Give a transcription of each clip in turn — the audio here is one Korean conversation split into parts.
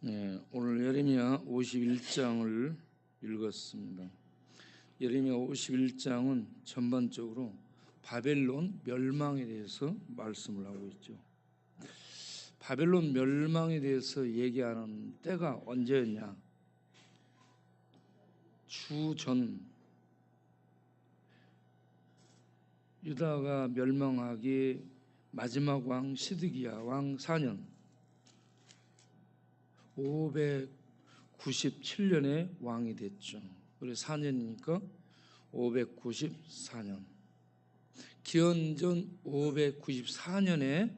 네, 오늘 예레미야 51장을 읽었습니다. 예레미야 51장은 전반적으로 바벨론 멸망에 대해서 말씀을 하고 있죠. 바벨론 멸망에 대해서 얘기하는 때가 언제였냐? 주전 유다가 멸망하기 마지막 왕 시드기야 왕 4년 597년에 왕이 됐죠. 그래서 4년이니까 594년. 기원전 594년에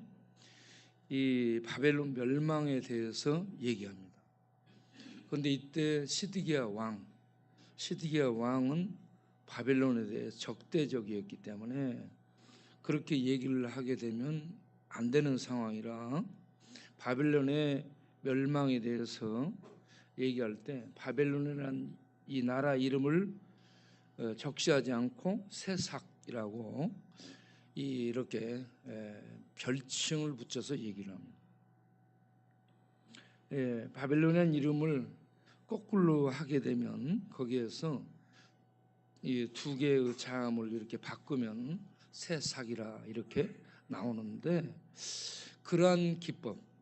이 바벨론 멸망에 대해서 얘기합니다. 그런데 이때 시드기야 왕은 바벨론에 대해 적대적이었기 때문에 그렇게 얘기를 하게 되면 안 되는 상황이라 바벨론의 멸망에 대해서 얘기할 때 바벨론이라는 이 나라 이름을 적시하지 않고 새삭이라고 이렇게 별칭을 붙여서 얘기를 합니다. 바벨론이라는 이름을 거꾸로 하게 되면 거기에서 이 두 개의 자음을 이렇게 바꾸면 새삭이라 이렇게 나오는데 그러한 기법,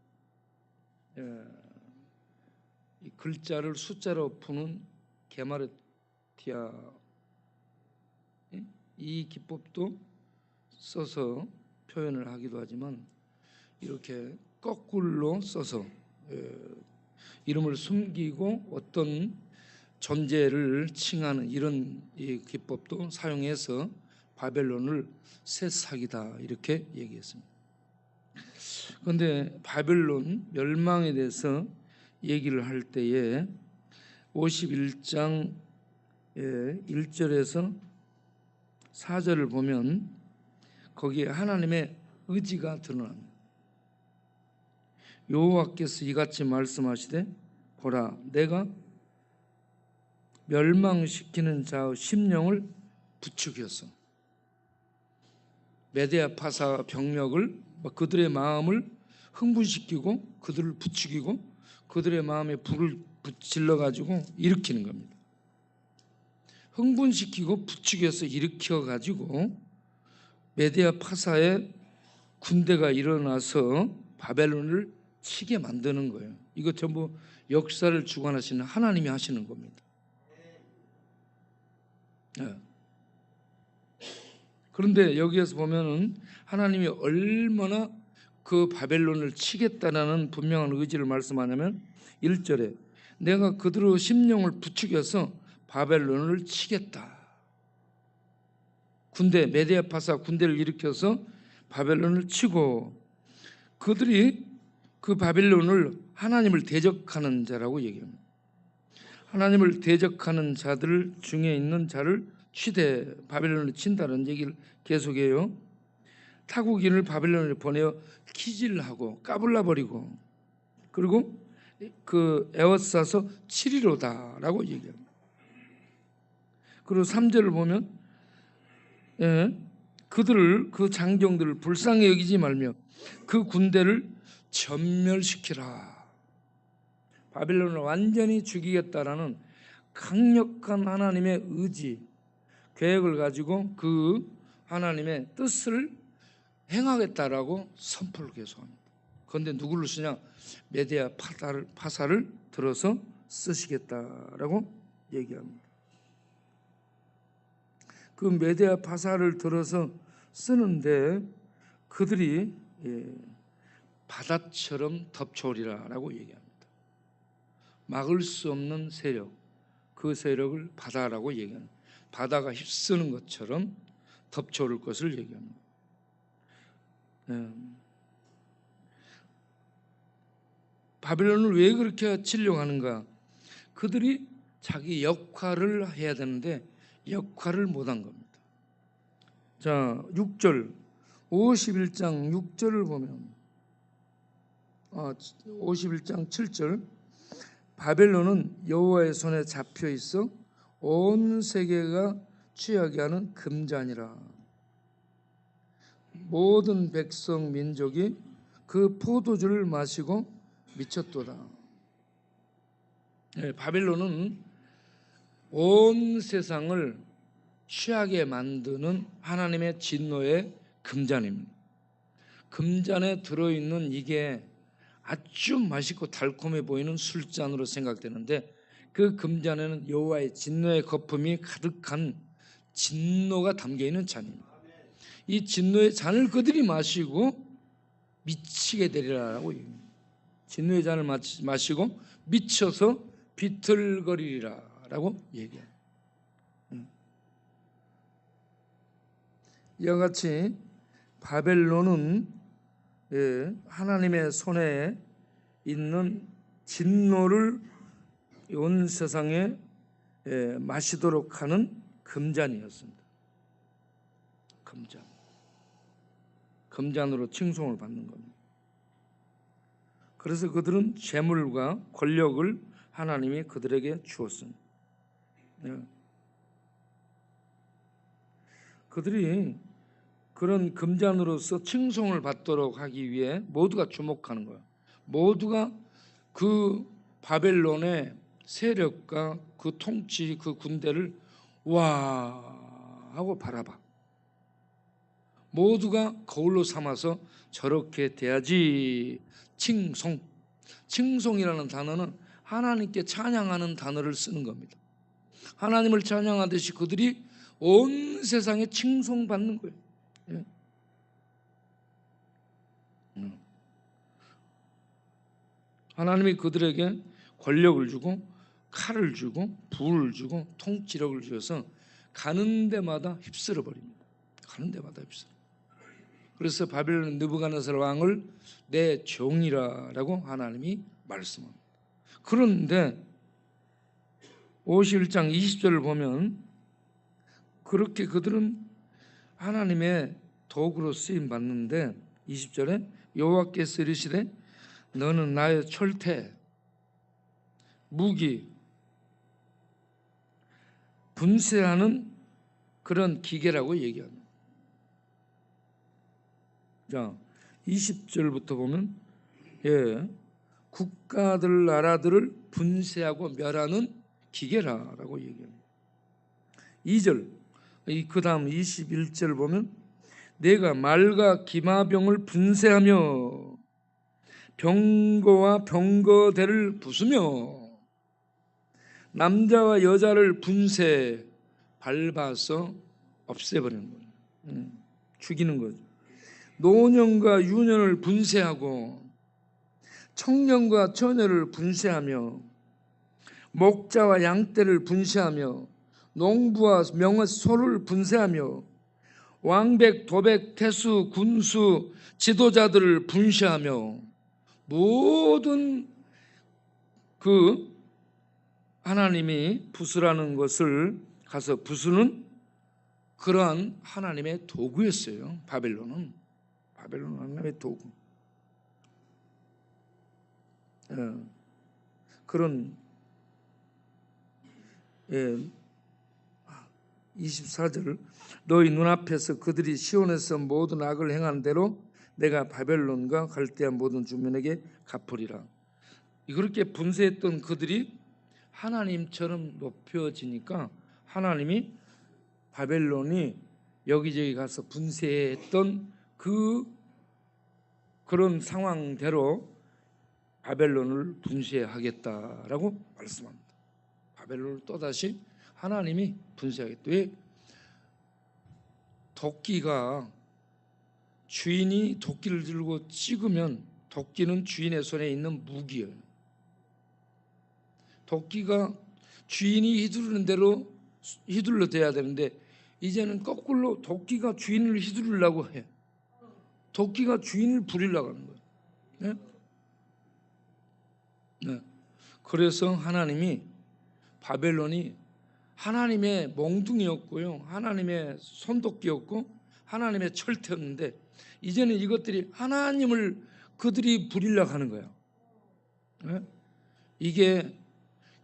이 글자를 숫자로 푸는 게마르티아 이 기법도 써서 표현을 하기도 하지만 이렇게 거꾸로 써서 이름을 숨기고 어떤 존재를 칭하는 이런 이 기법도 사용해서 바벨론을 새삭이다 이렇게 얘기했습니다. 그런데 바벨론 멸망에 대해서 얘기를 할 때에 51장 1절에서 4절을 보면 거기에 하나님의 의지가 드러납니다. 여호와께서 이같이 말씀하시되 보라 내가 멸망시키는 자의 심령을 부추겼어. 메데아 파사 병력을 그들의 마음을 흥분시키고 그들을 부추기고 그들의 마음에 불을 질러 가지고 일으키는 겁니다. 흥분시키고 부추겨서 일으켜 가지고 메데아 파사의 군대가 일어나서 바벨론을 치게 만드는 거예요. 이거 전부 역사를 주관하시는 하나님이 하시는 겁니다. 그런데 여기에서 보면은 하나님이 얼마나 그 바벨론을 치겠다라는 분명한 의지를 말씀하냐면 1절에 내가 그들의 심령을 부추겨서 바벨론을 치겠다. 군대 메데아 파사 군대를 일으켜서 바벨론을 치고 그들이 그 바벨론을 하나님을 대적하는 자라고 얘기합니다. 하나님을 대적하는 자들 중에 있는 자를 취대 바벨론을 친다는 얘기를 계속해요. 타국인을 바벨론에 보내어 키질하고 까불라버리고 그리고 그 에워싸서 치리로다라고 얘기합니다. 그리고 3절을 보면 그들을 그 장정들을 불쌍히 여기지 말며 그 군대를 전멸시키라. 바벨론을 완전히 죽이겠다라는 강력한 하나님의 의지, 계획을 가지고 그 하나님의 뜻을 행하겠다라고 선포를 계속합니다. 그런데 누구를 쓰냐? 메데아 파사를 들어서 쓰시겠다라고 얘기합니다. 그 메데아 파사를 들어서 쓰는데 그들이 바다처럼 덮쳐오리라라고 얘기합니다. 막을 수 없는 세력, 그 세력을 바다라고 얘기합니다. 바다가 휩쓰는 것처럼 덮쳐올 것을 얘기합니다. 바벨론을 왜 그렇게 치려고 하는가? 그들이 자기 역할을 해야 되는데 역할을 못한 겁니다. 자, 6절 51장 6절을 보면 51장 7절 바벨론은 여호와의 손에 잡혀 있어 온 세계가 취하게 하는 금잔이라. 모든 백성 민족이 그 포도주를 마시고 미쳤도다. 바벨론은 온 세상을 취하게 만드는 하나님의 진노의 금잔입니다. 금잔에 들어있는 이게 아주 맛있고 달콤해 보이는 술잔으로 생각되는데, 그 금잔에는 여호와의 진노의 거품이 가득한 진노가 담겨있는 잔입니다. 이 진노의 잔을 그들이 마시고 미치게 되리라라고 얘기합니다. 진노의 잔을 마시고 미쳐서 비틀거리리라라고 얘기합니다. 이와 같이 바벨론은 하나님의 손에 있는 진노를 온 세상에 마시도록 하는 금잔이었습니다. 금잔으로 칭송을 받는 겁니다. 그래서 그들은 재물과 권력을 하나님이 그들에게 주었습니다. 그들이 그런 금잔으로서 칭송을 받도록 하기 위해 모두가 주목하는 거예요. 모두가 그 바벨론의 세력과 그 통치, 그 군대를 와 하고 바라봐. 모두가 거울로 삼아서 저렇게 돼야지. 칭송이라는 단어는 하나님께 찬양하는 단어를 쓰는 겁니다. 하나님을 찬양하듯이 그들이 온 세상에 칭송받는 거예요. 예. 하나님이 그들에게 권력을 주고 칼을 주고 부를 주고 통치력을 주어서 가는 데마다 휩쓸어 버립니다. 가는 데마다 휩쓸어. 그래서 바벨론 느부갓네살 왕을 내 종이라라고 하나님이 말씀합니다. 그런데 51장 20절을 보면 그렇게 그들은 하나님의 도구로 쓰임 받는데 20절에 여호와께서 이르시되 너는 나의 철퇴, 무기, 분쇄하는 그런 기계라고 얘기합니다. 자, 20절부터 보면 국가들, 나라들을 분쇄하고 멸하는 기계라라고 얘기합니다. 2절, 그 다음 21절 보면 내가 말과 기마병을 분쇄하며 병거와 병거대를 부수며 남자와 여자를 분쇄 밟아서 없애버리는 거예요. 죽이는 거죠. 노년과 유년을 분쇄하고 청년과 처녀를 분쇄하며 목자와 양떼를 분쇄하며 농부와 명의 소를 분쇄하며 왕백, 도백, 태수, 군수, 지도자들을 분쇄하며 모든 그 하나님이 부수라는 것을 가서 부수는 그러한 하나님의 도구였어요. 바벨론은 하나님의 도구. 그런 24절 너희 눈앞에서 그들이 시온에서 모든 악을 행한 대로 내가 바벨론과 갈대아 모든 주민에게 갚으리라. 그렇게 분쇄했던 그들이 하나님처럼 높여지니까 하나님이 바벨론이 여기저기 가서 분쇄했던 그런 상황대로 바벨론을 분쇄하겠다라고 말씀합니다. 바벨론을 또다시 하나님이 분쇄하겠다. 왜? 도끼가 주인이 도끼를 들고 찍으면 도끼는 주인의 손에 있는 무기예요. 도끼가 주인이 휘두르는 대로 휘둘러대야 되는데 이제는 거꾸로 도끼가 주인을 휘두르려고 해. 도끼가 주인을 부리려고 하는 거예요. 네? 네. 그래서 하나님이 바벨론이 하나님의 몽둥이였고요, 하나님의 손도끼였고 하나님의 철퇴였는데 이제는 이것들이 하나님을 그들이 부리려고 하는 거예요. 네? 이게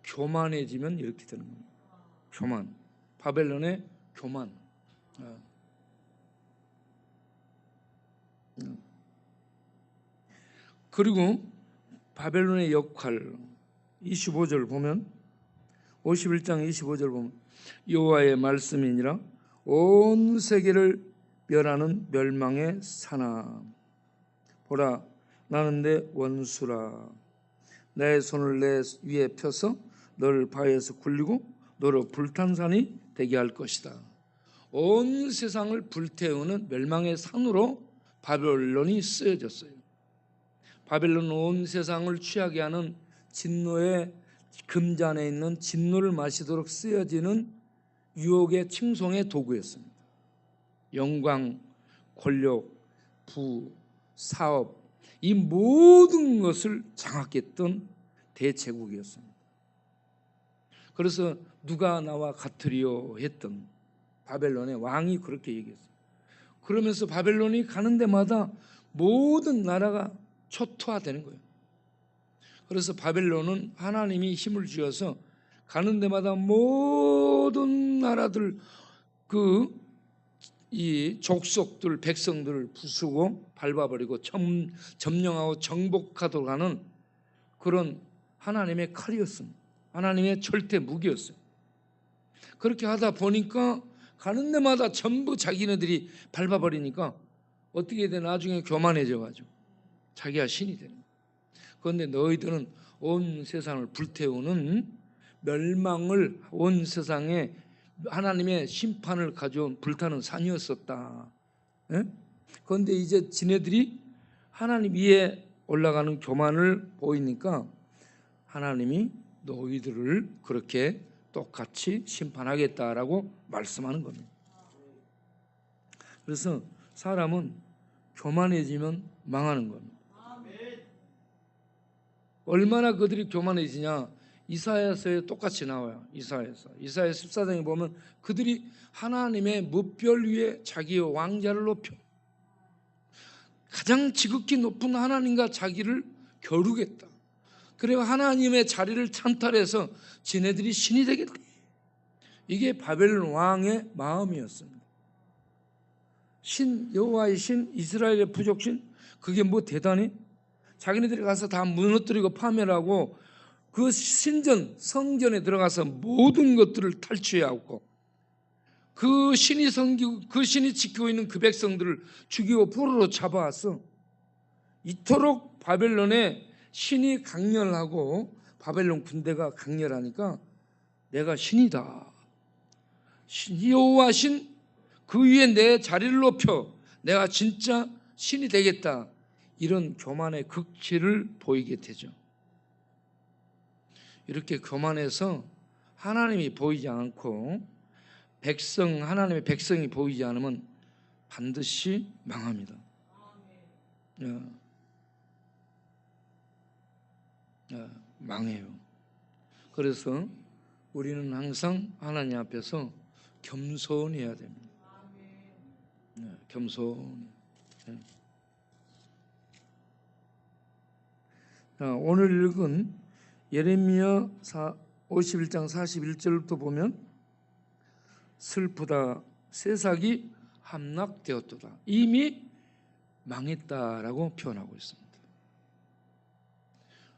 교만해지면 이렇게 되는 겁니다. 교만, 바벨론의 교만. 그리고 바벨론의 역할, 25절 보면 51장 25절 보면 여호와의 말씀이니라 온 세계를 멸하는 멸망의 사나 보라 나는 내 원수라 내 손을 내 위에 펴서 너를 바위에서 굴리고 너로 불탄 산이 되게 할 것이다. 온 세상을 불태우는 멸망의 산으로 바벨론이 쓰여졌어요. 바벨론은 온 세상을 취하게 하는 진노의 금잔에 있는 진노를 마시도록 쓰여지는 유혹의 칭송의 도구였습니다. 영광, 권력, 부, 사업 이 모든 것을 장악했던 대제국이었습니다. 그래서 누가 나와 같으리요 했던 바벨론의 왕이 그렇게 얘기했어요. 그러면서 바벨론이 가는 데마다 모든 나라가 초토화되는 거예요. 그래서 바벨론은 하나님이 힘을 주어서 가는 데마다 모든 나라들 이 족속들 백성들을 부수고 밟아버리고 점령하고 정복하도록 하는 그런 하나님의 칼이었습니다. 하나님의 절대 무기였어요. 그렇게 하다 보니까 가는 데마다 전부 자기네들이 밟아버리니까 어떻게 돼? 나중에 교만해져가지고 자기가 신이 되는 거예요. 그런데 너희들은 온 세상을 불태우는 멸망을 온 세상에 하나님의 심판을 가져온 불타는 산이었었다. 그런데 이제 지네들이 하나님 위에 올라가는 교만을 보이니까 하나님이 너희들을 그렇게 똑같이 심판하겠다라고 말씀하는 겁니다. 그래서 사람은 교만해지면 망하는 겁니다. 얼마나 그들이 교만해지냐? 이사야서에 똑같이 나와요. 이사야 14장에 보면 그들이 하나님의 무별 위에 자기의 왕자를 높여 가장 지극히 높은 하나님과 자기를 겨루겠다. 그리고 하나님의 자리를 찬탈해서 지네들이 신이 되겠다. 이게 바벨론 왕의 마음이었습니다. 신, 여호와의 신, 이스라엘의 부족신, 그게 뭐 대단히? 자기네들이 가서 다 무너뜨리고 파멸하고 그 신전, 성전에 들어가서 모든 것들을 탈취해왔고 그 신이 지키고 있는 그 백성들을 죽이고 포로로 잡아왔어. 이토록 바벨론에 신이 강렬하고 바벨론 군대가 강렬하니까 내가 신이다. 여호와 신, 그 위에 내 자리를 높여 내가 진짜 신이 되겠다. 이런 교만의 극치를 보이게 되죠. 이렇게 교만해서 하나님이 보이지 않고 하나님의 백성이 보이지 않으면 반드시 망합니다. 망해요. 그래서 우리는 항상 하나님 앞에서 겸손해야 됩니다. 겸손. 오늘 읽은 예레미야 51장 41절부터 보면 슬프다 새싹이 함락되었도다 이미 망했다라고 표현하고 있습니다.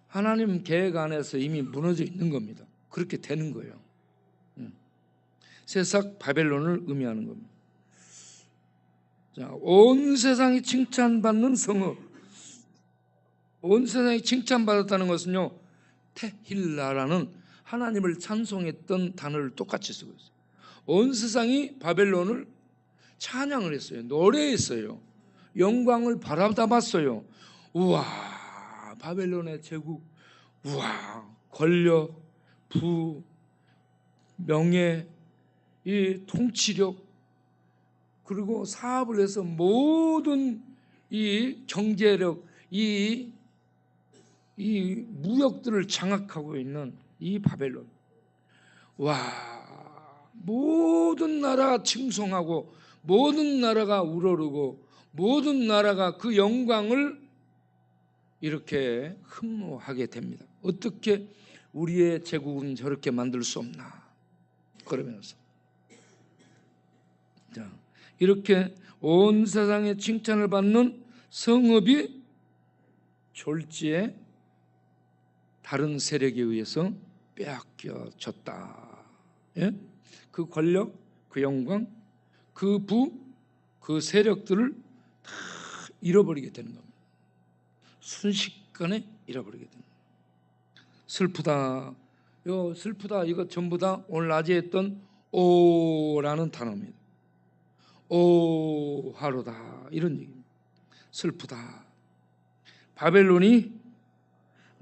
하나님 계획 안에서 이미 무너져 있는 겁니다. 그렇게 되는 거예요. 새싹 바벨론을 의미하는 겁니다. 자, 온 세상이 칭찬받는 성읍. 온 세상이 칭찬받았다는 것은요, 테힐라라는 하나님을 찬송했던 단어를 똑같이 쓰고 있어요. 온 세상이 바벨론을 찬양을 했어요. 노래했어요. 영광을 바라봤어요. 우와, 바벨론의 제국, 우와, 권력, 부, 명예, 이 통치력, 그리고 사업을 해서 모든 이 경제력, 이 무역들을 장악하고 있는 이 바벨론. 와, 모든 나라 칭송하고 모든 나라가 우러르고 모든 나라가 그 영광을 이렇게 흠모하게 됩니다. 어떻게 우리의 제국은 저렇게 만들 수 없나? 그러면서 자, 이렇게 온 세상의 칭찬을 받는 성읍이 졸지에 다른 세력에 의해서 빼앗겨졌다. 예? 그 권력, 그 영광, 그 부, 그 세력들을 다 잃어버리게 되는 겁니다. 순식간에 잃어버리게 됩니다. 슬프다. 이거 슬프다. 이거 전부 다 오늘 낮에 했던 오라는 단어입니다. 오 하루다 이런 얘기입니다. 슬프다. 바벨론이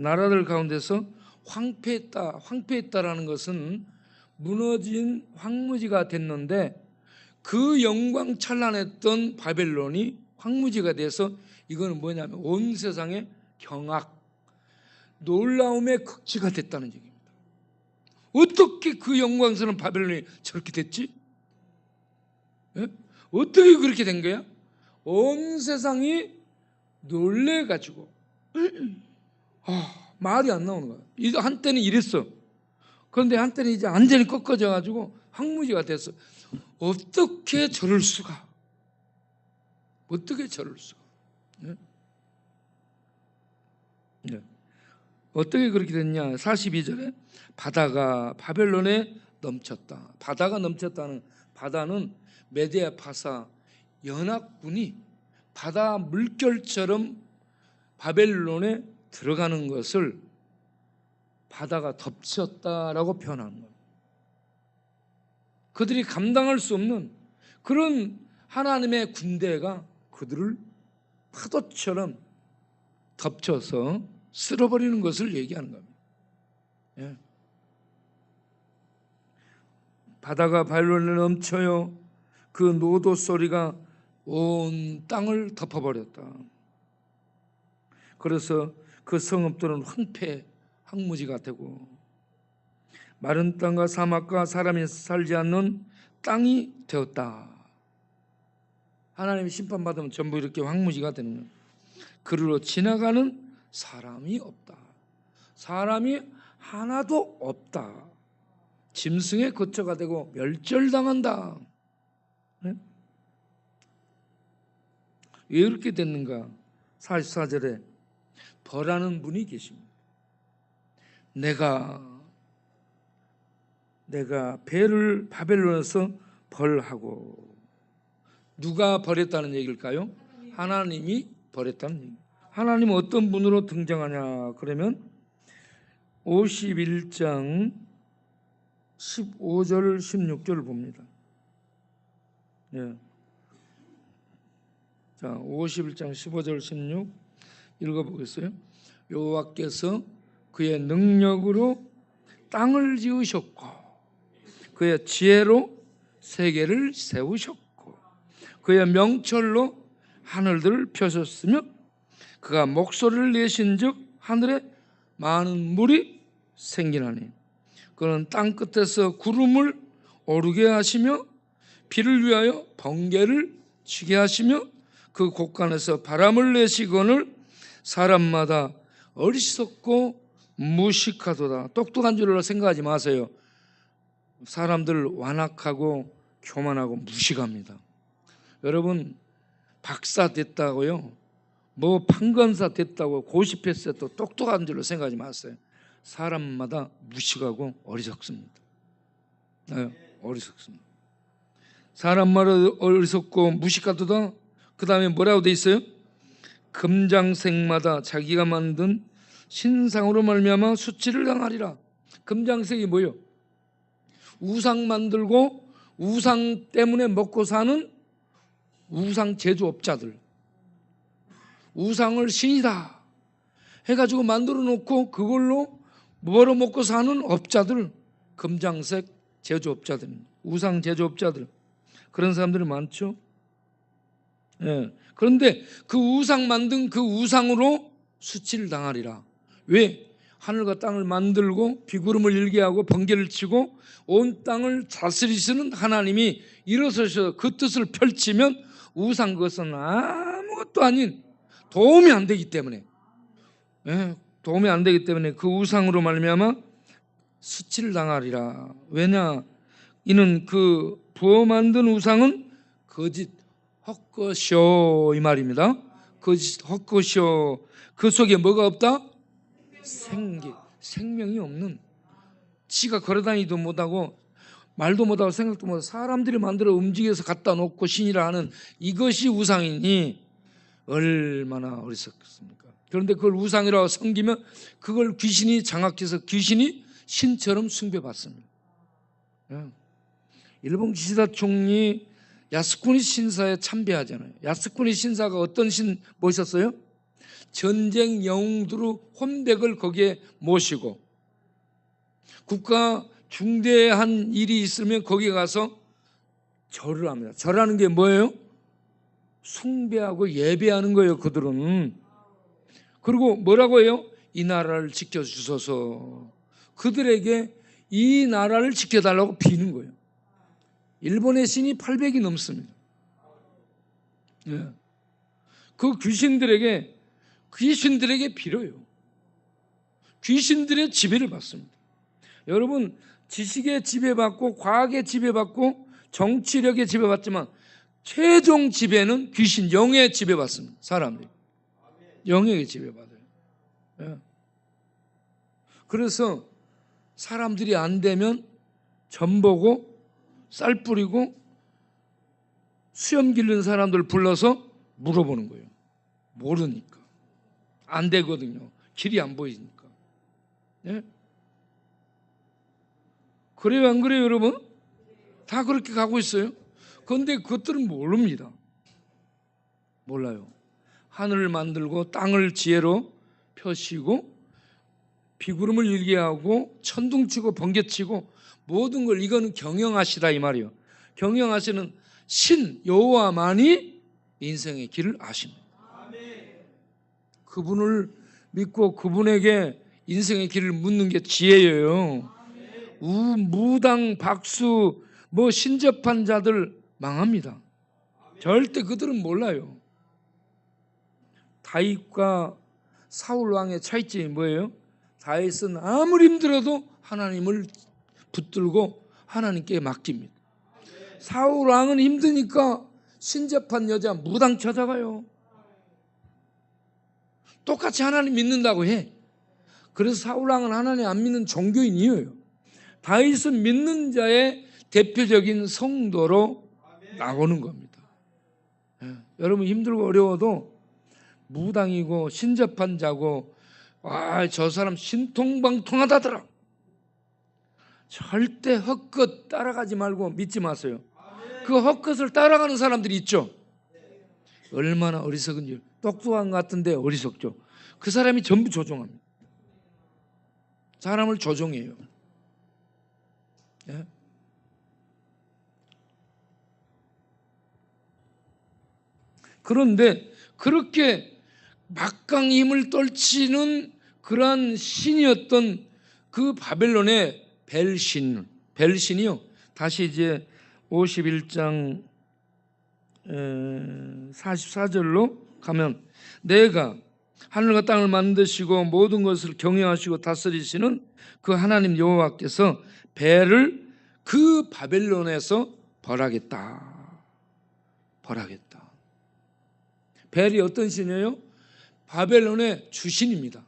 나라들 가운데서 황폐했다. 황폐했다라는 것은 무너진 황무지가 됐는데 그 영광 찬란했던 바벨론이 황무지가 돼서 이거는 뭐냐면 온 세상의 경악, 놀라움의 극치가 됐다는 얘기입니다. 어떻게 그 영광스러운 바벨론이 저렇게 됐지? 예? 어떻게 그렇게 된 거야? 온 세상이 놀래가지고 말이 안 나오는 거야. 한때는 이랬어. 그런데 한때는 이제 완전히 꺾어져가지고 황무지가 됐어. 어떻게 저럴 수가? 어떻게 저럴 수가? 예? 예. 어떻게 그렇게 됐냐? 42절에 바다가 바벨론에 넘쳤다. 바다가 넘쳤다는 바다는 메데아 파사 연합군이 바다 물결처럼 바벨론에 들어가는 것을 바다가 덮쳤다라고 표현하는 거예요. 그들이 감당할 수 없는 그런 하나님의 군대가 그들을 파도처럼 덮쳐서 쓸어버리는 것을 얘기하는 겁니다. 예. 바다가 바벨론에 넘쳐요. 그 노도 소리가 온 땅을 덮어버렸다. 그래서 그 성읍들은 황폐, 황무지가 되고 마른 땅과 사막과 사람이 살지 않는 땅이 되었다. 하나님이 심판받으면 전부 이렇게 황무지가 되는 거예요. 그리로 지나가는 사람이 없다. 사람이 하나도 없다. 짐승의 거처가 되고 멸절당한다. 네? 왜 이렇게 됐는가? 44절에 벌하는 분이 계십니다. 내가 배를 바벨론에서 벌하고. 누가 벌했다는 얘기일까요? 하나님이 벌했다는 얘기. 하나님은 어떤 분으로 등장하냐? 그러면 51장 15절 16절을 봅니다. 예. 자, 51장 15절 16 읽어보겠어요? 여호와께서 그의 능력으로 땅을 지으셨고 그의 지혜로 세계를 세우셨고 그의 명철로 하늘들을 펴셨으며 그가 목소리를 내신즉 하늘에 많은 물이 생기나니 그는 땅 끝에서 구름을 오르게 하시며 비를 위하여 번개를 치게 하시며 그 곳간에서 바람을 내시거늘 사람마다 어리석고 무식하도다. 똑똑한 줄로 생각하지 마세요. 사람들 완악하고 교만하고 무식합니다. 여러분 박사 됐다고요, 뭐 판검사 됐다고 고시패스에 또 똑똑한 줄로 생각하지 마세요. 사람마다 무식하고 어리석습니다. 네, 어리석습니다. 사람마다 어리석고 무식하도다. 그 다음에 뭐라고 돼 있어요? 금장색마다 자기가 만든 신상으로 말미암아 수치를 당하리라. 금장색이 뭐예요? 우상 만들고 우상 때문에 먹고 사는 우상 제조업자들, 우상을 신이다 해가지고 만들어 놓고 그걸로 벌어 먹고 사는 업자들, 금장색 제조업자들, 우상 제조업자들, 그런 사람들이 많죠. 예. 그런데 그 우상 만든 그 우상으로 수치를 당하리라. 왜? 하늘과 땅을 만들고 비구름을 일게 하고 번개를 치고 온 땅을 다스리시는 하나님이 일어서셔서 그 뜻을 펼치면 우상 그것은 아무것도 아닌 도움이 안 되기 때문에, 예, 도움이 안 되기 때문에 그 우상으로 말미암아 수치를 당하리라. 왜냐? 이는 그 부어 만든 우상은 거짓 헛것이요 이 말입니다. 거짓 헛것이요. 그 속에 뭐가 없다? 생명이 없는, 지가 걸어다니도 못하고 말도 못하고 생각도 못하고 사람들이 만들어 움직여서 갖다 놓고 신이라 하는 이것이 우상이니 얼마나 어리석겠습니까? 그런데 그걸 우상이라고 섬기면 그걸 귀신이 장악해서 귀신이 신처럼 숭배받습니다. 일본 기시다 총리 야스쿠니 신사에 참배하잖아요. 야스쿠니 신사가 어떤 신 모셨어요? 전쟁 영웅들의 혼백을 거기에 모시고 국가 중대한 일이 있으면 거기 가서 절을 합니다. 절하는 게 뭐예요? 숭배하고 예배하는 거예요, 그들은. 그리고 뭐라고 해요? 이 나라를 지켜주소서. 그들에게 이 나라를 지켜달라고 비는 거예요. 일본의 신이 800이 넘습니다. 그 귀신들에게 빌어요. 귀신들의 지배를 받습니다. 여러분, 지식의 지배받고 과학의 지배받고 정치력의 지배받지만 최종 지배는 귀신, 영의 지배받습니다. 사람들이 영의 지배받아요. 그래서 사람들이 안 되면 점 보고 쌀 뿌리고 수염 기른 사람들 불러서 물어보는 거예요. 모르니까. 안 되거든요. 길이 안 보이니까. 그래요, 안 그래요, 여러분? 다 그렇게 가고 있어요. 그런데 그것들은 모릅니다. 몰라요. 하늘을 만들고 땅을 지혜로 펴시고 비구름을 일게 하고 천둥치고 번개치고 모든 걸 이거는 경영하시다 이 말이에요. 경영하시는 신 여호와만이 인생의 길을 아십니다. 그분을 믿고 그분에게 인생의 길을 묻는 게 지혜예요. 무당 박수 뭐 신접한 자들 망합니다. 절대 그들은 몰라요. 다윗과 사울 왕의 차이점이 뭐예요? 다윗은 아무리 힘들어도 하나님을 붙들고 하나님께 맡깁니다. 사울 왕은 힘드니까 신접한 여자 무당 찾아가요. 똑같이 하나님 믿는다고 해. 그래서 사울 왕은 하나님 안 믿는 종교인이에요. 다윗은 믿는 자의 대표적인 성도로 나오는 겁니다. 여러분 힘들고 어려워도 무당이고 신접한 자고 저 사람 신통방통하다더라. 절대 헛것 따라가지 말고 믿지 마세요. 그 헛것을 따라가는 사람들이 있죠. 얼마나 어리석은지. 똑똑한 것 같은데 어리석죠. 그 사람이 전부 조종합니다. 사람을 조종해요. 그런데 그렇게 막강 힘을 떨치는 그러한 신이었던 그 바벨론의 벨신이요. 다시 이제 51장 44절로 가면 내가 하늘과 땅을 만드시고 모든 것을 경영하시고 다스리시는 그 하나님 여호와께서 벨을 그 바벨론에서 벌하겠다. 벨이 어떤 신이에요? 바벨론의 주신입니다.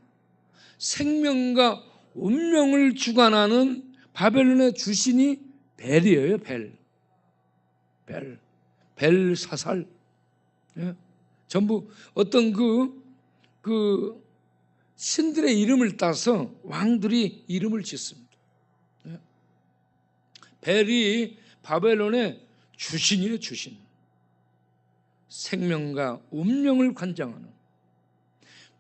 생명과 운명을 주관하는 바벨론의 주신이 벨이에요. 벨 사살. 전부 어떤 그 신들의 이름을 따서 왕들이 이름을 짓습니다. 벨이 바벨론의 주신이에요. 주신. 생명과 운명을 관장하는,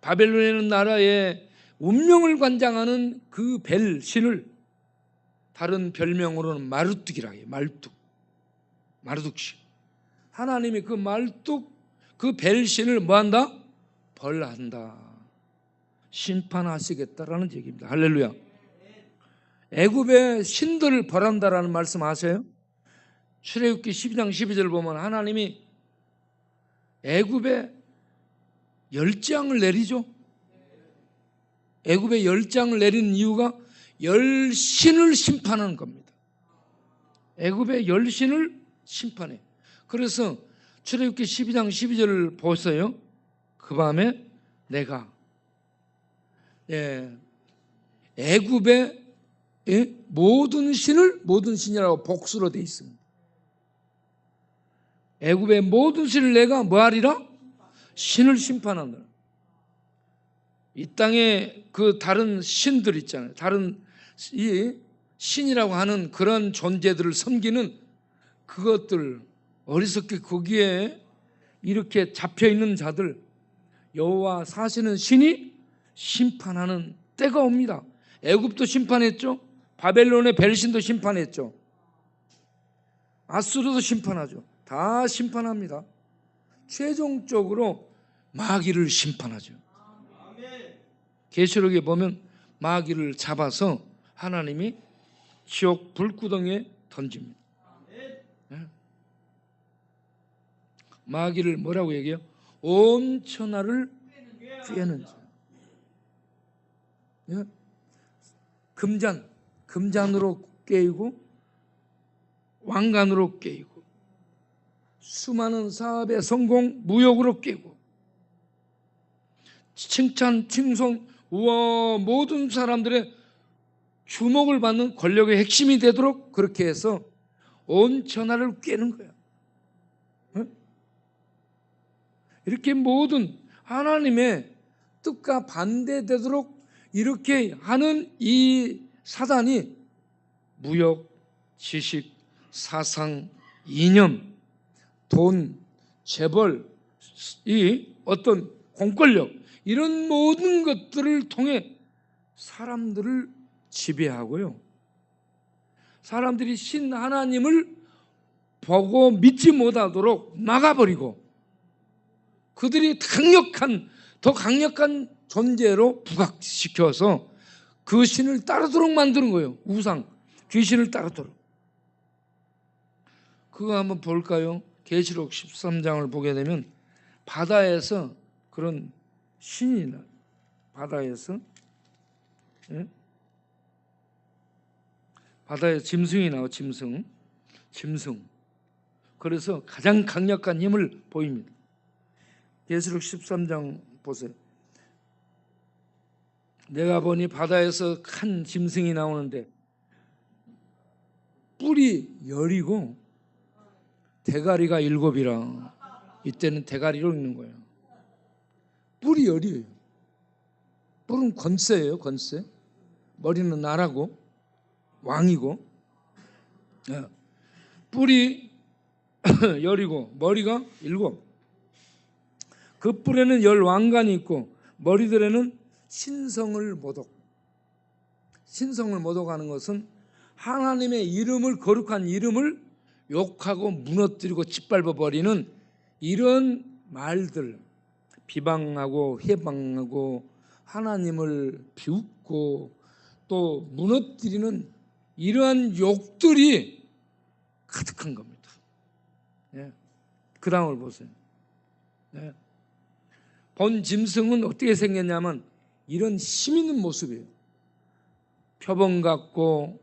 바벨론이라는 나라의 운명을 관장하는 그 벨신을 다른 별명으로는 마르뚝이라고 해요. 마르뚝신. 하나님이 그 마르뚝 그 벨신을 뭐한다? 벌한다. 심판하시겠다라는 얘기입니다. 할렐루야. 애굽의 신들을 벌한다라는 말씀 아세요? 출애굽기 12장 12절 보면 하나님이 애굽에 열장을 내리죠. 애굽에 열장을 내리는 이유가 열신을 심판하는 겁니다. 애굽의 열신을 심판해. 그래서 출애굽기 12장 12절을 보세요. 그 밤에 내가 애굽의 모든 신을 모든 신이라고 복수로 돼 있습니다. 애굽의 모든 신을 내가 뭐하리라? 신을 심판한다. 이 땅에 그 다른 신들 있잖아요. 다른 이 신이라고 하는 그런 존재들을 섬기는 그것들, 어리석게 거기에 이렇게 잡혀있는 자들, 여호와 사시는 신이 심판하는 때가 옵니다. 애굽도 심판했죠. 바벨론의 벨신도 심판했죠. 아수르도 심판하죠. 다 심판합니다. 최종적으로 마귀를 심판하죠. 계시록에 보면 마귀를 잡아서 하나님이 지옥 불구덩이에 던집니다. 마귀를 뭐라고 얘기해요? 온 천하를 꿰는 자. 금잔으로 깨이고 왕관으로 깨이고 수많은 사업의 성공 무역으로 깨고 칭찬 칭송 우와 모든 사람들의 주목을 받는 권력의 핵심이 되도록 그렇게 해서 온 천하를 꿰는 거야. 이렇게 모든 하나님의 뜻과 반대되도록 이렇게 하는 이 사단이 무역, 지식, 사상, 이념, 돈, 재벌, 이 어떤 공권력 이런 모든 것들을 통해 사람들을 지배하고요. 사람들이 신 하나님을 보고 믿지 못하도록 막아버리고 그들이 더 강력한 존재로 부각시켜서 그 신을 따르도록 만드는 거예요. 우상, 귀신을 따르도록. 그거 한번 볼까요? 계시록 13장을 보게 되면 바다에서 그런 신이 나요. 바다에서 바다에 짐승이 나와. 짐승. 그래서 가장 강력한 힘을 보입니다. 계시록 13장 보세요. 내가 보니 바다에서 큰 짐승이 나오는데 뿔이 10이고 대가리가 7이라. 이때는 대가리로 읽는 거예요. 뿔이 10이에요. 뿔은 권세예요. 권세. 머리는 나라고 왕이고 뿔이 10이고 머리가 7. 그 뿔에는 10 왕관이 있고 머리들에는 신성을 모독. 신성을 모독하는 것은 하나님의 이름을 거룩한 이름을 욕하고 무너뜨리고 짓밟아 버리는 이런 말들, 비방하고 해방하고 하나님을 비웃고 또 무너뜨리는 이러한 욕들이 가득한 겁니다. 그 다음을 보세요. 본 짐승은 어떻게 생겼냐면 이런 힘 있는 모습이에요. 표범 같고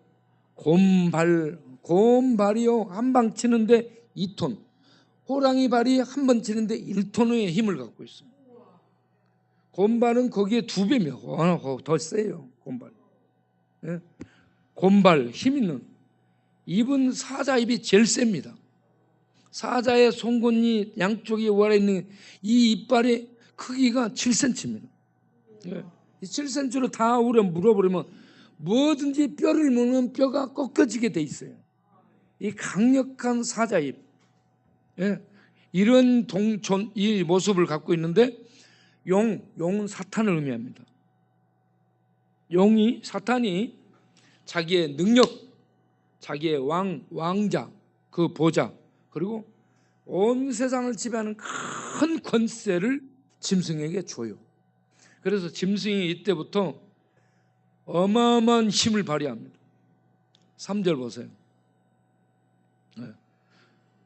곰발이요 한 방 치는데 2톤, 호랑이 발이 한 번 치는데 1톤의 힘을 갖고 있어요. 곰발은 거기에 2배며 더 세요. 곰발. 곰발 힘 있는. 입은 사자 입이 제일 셉니다. 사자의 송곳니 양쪽에 wal려 있는 이 이빨의 크기가 7cm입니다. 이 7cm로 다 우려 물어버리면 뭐든지 뼈를 물면 뼈가 꺾어지게 돼 있어요. 이 강력한 사자입, 이런 이 모습을 갖고 있는데 용은 사탄을 의미합니다. 사탄이 자기의 능력, 자기의 왕자, 그 보좌, 그리고 온 세상을 지배하는 큰 권세를 짐승에게 줘요. 그래서 짐승이 이때부터 어마어마한 힘을 발휘합니다. 3절 보세요.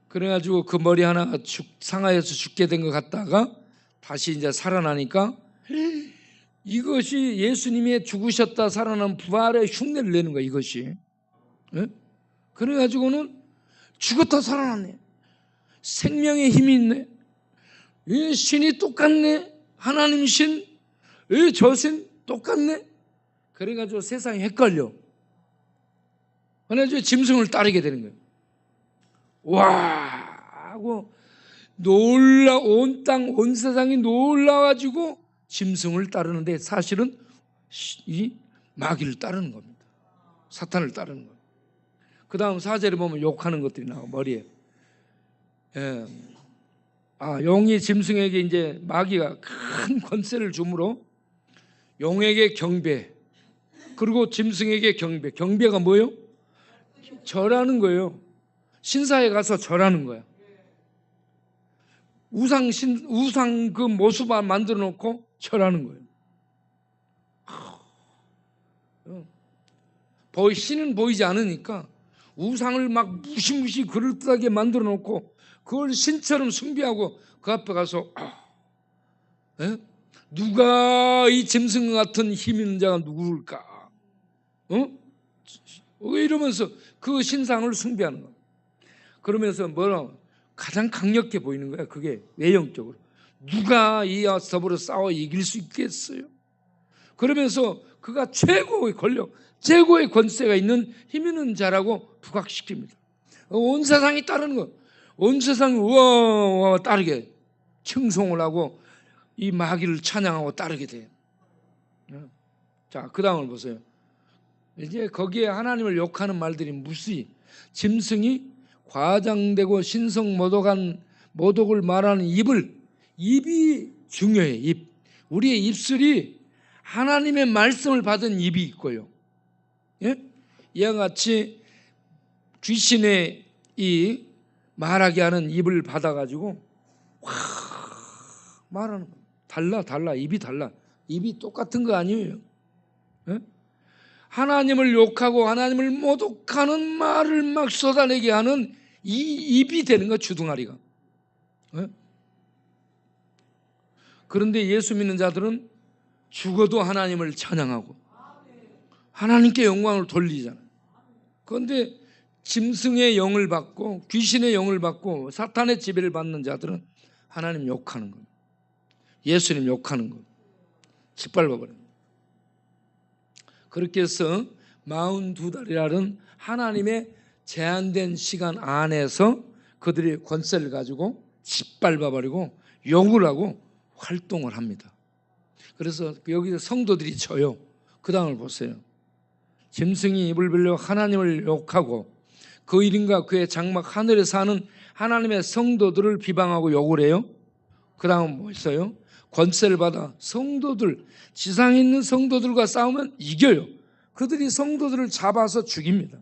그래가지고 그 머리 하나 상하여서 죽게 된 것 같다가 다시 이제 살아나니까 이것이 예수님이 죽으셨다 살아난 부활의 흉내를 내는 거야. 이것이. 그래가지고는 죽었다 살아났네. 생명의 힘이 있네. 이 신이 똑같네. 하나님 신, 이 저 신 똑같네. 그래가지고 세상이 헷갈려. 그래가지고 짐승을 따르게 되는 거예요. 와 하고 온 땅, 온 세상이 놀라가지고 짐승을 따르는데 사실은 이 마귀를 따르는 겁니다. 사탄을 따르는 거예요. 그 다음 4절에 보면 욕하는 것들이 나와 머리에. 용이 짐승에게 이제 마귀가 큰 권세를 주므로 용에게 경배, 그리고 짐승에게 경배. 경배가 뭐예요? 절하는 거예요. 신사에 가서 절하는 거야. 우상 그 모습만 만들어 놓고 절하는 거예요. 신은 보이지 않으니까 우상을 막 무시무시 그럴듯하게 만들어 놓고 그걸 신처럼 숭배하고 그 앞에 가서 누가 이 짐승 같은 힘 있는 자가 누구일까? 이러면서 그 신상을 숭배하는 거예요. 그러면서 가장 강력해 보이는 거야. 그게 외형적으로. 누가 이와 더불어 싸워 이길 수 있겠어요? 그러면서 그가 최고의 권력, 최고의 권세가 있는 힘 있는 자라고 부각시킵니다. 온 세상이 따르는 거. 온 세상이 우와 따르게 칭송을 하고 이 마귀를 찬양하고 따르게 돼요. 자, 그 다음을 보세요. 이제 거기에 하나님을 욕하는 말들이 무수히 짐승이 과장되고 신성모독을 말하는 입이 중요해요. 입. 우리의 입술이 하나님의 말씀을 받은 입이 있고요. 이와 같이 귀신의 이 말하게 하는 입을 받아가지고 말하는 거예요. 달라. 입이 달라. 입이 똑같은 거 아니에요. 하나님을 욕하고 하나님을 모독하는 말을 막 쏟아내게 하는 이 입이 되는 거야, 주둥아리가. 그런데 예수 믿는 자들은 죽어도 하나님을 찬양하고 하나님께 영광을 돌리잖아요. 그런데 짐승의 영을 받고 귀신의 영을 받고 사탄의 지배를 받는 자들은 하나님 욕하는 거예요. 예수님 욕하는 거예요. 짓밟아버립니다. 그렇게 해서 42달이라는 하나님의 제한된 시간 안에서 그들이 권세를 가지고 짓밟아버리고 욕을 하고 활동을 합니다. 그래서 여기서 성도들이 져요. 그 다음을 보세요. 짐승이 입을 벌려 하나님을 욕하고 그 일인과 그의 장막 하늘에 사는 하나님의 성도들을 비방하고 욕을 해요. 그 다음은 뭐 있어요? 권세를 받아 성도들, 지상에 있는 성도들과 싸우면 이겨요. 그들이 성도들을 잡아서 죽입니다.